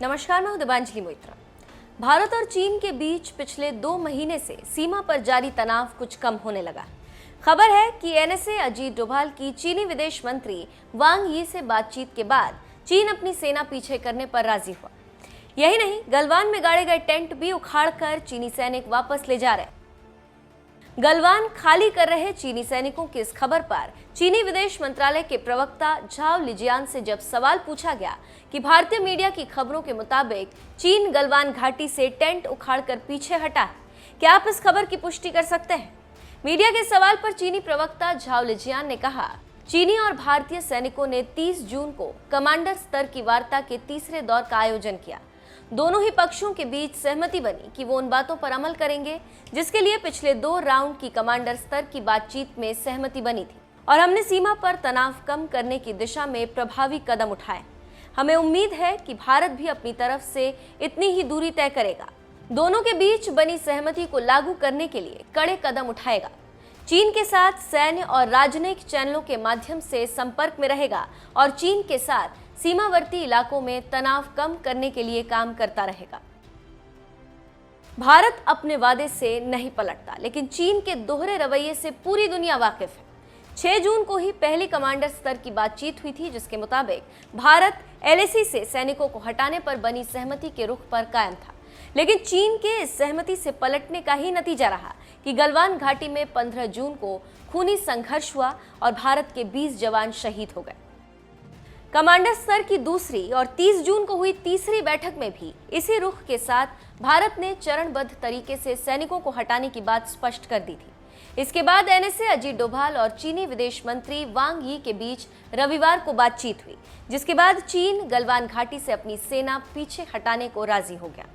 नमस्कार, मैं हूं दिबांजलि मोइत्रा। भारत और चीन के बीच पिछले 2 महीने से सीमा पर जारी तनाव कुछ कम होने लगा। खबर है कि एनएसए अजीत डोभाल की चीनी विदेश मंत्री वांग यी से बातचीत के बाद चीन अपनी सेना पीछे करने पर राजी हुआ। यही नहीं, गलवान में गाड़े गए टेंट भी उखाड़कर चीनी सैनिक वापस ले जा रहे। गलवान खाली कर रहे चीनी सैनिकों की इस खबर पर चीनी विदेश मंत्रालय के प्रवक्ता झाओ लिजियान से जब सवाल पूछा गया कि भारतीय मीडिया की खबरों के मुताबिक चीन गलवान घाटी से टेंट उखाड़कर पीछे हटा है, क्या आप इस खबर की पुष्टि कर सकते हैं? मीडिया के सवाल पर चीनी प्रवक्ता झाओ लिजियान ने कहा, चीनी और भारतीय सैनिकों ने 30 जून को कमांडर स्तर की वार्ता के तीसरे दौर का आयोजन किया। दोनों ही पक्षों के बीच सहमति बनी कि वो उन बातों पर अमल करेंगे जिसके लिए पिछले 2 राउंड की कमांडर स्तर की बातचीत में सहमति बनी थी, और हमने सीमा पर तनाव कम करने की दिशा में प्रभावी कदम उठाए। हमें उम्मीद है कि भारत भी अपनी तरफ से इतनी ही दूरी तय करेगा। दोनों के बीच बनी सहमति को लागू करने के लिए कड़े कदम उठाएगा। चीन के साथ सैन्य और राजनयिक चैनलों के माध्यम से संपर्क में रहेगा और चीन के साथ सीमावर्ती इलाकों में तनाव कम करने के लिए काम करता रहेगा। भारत अपने वादे से नहीं पलटता, लेकिन चीन के दोहरे रवैये से पूरी दुनिया वाकिफ है। 6 जून को ही पहली कमांडर स्तर की बातचीत हुई थी, जिसके मुताबिक भारत एलएसी से सैनिकों को हटाने पर बनी सहमति के रुख पर कायम था। लेकिन चीन के इस सहमति से पलटने का ही नतीजा रहा कि गलवान घाटी में 15 जून को खूनी संघर्ष हुआ और भारत के 20 जवान शहीद हो गए। कमांडर स्तर की दूसरी और 30 जून को हुई तीसरी बैठक में भी इसी रुख के साथ भारत ने चरणबद्ध तरीके से सैनिकों को हटाने की बात स्पष्ट कर दी थी। इसके बाद एनएसए अजीत डोभाल और चीनी विदेश मंत्री वांग यी के बीच रविवार को बातचीत हुई, जिसके बाद चीन गलवान घाटी से अपनी सेना पीछे हटाने को राजी हो गया।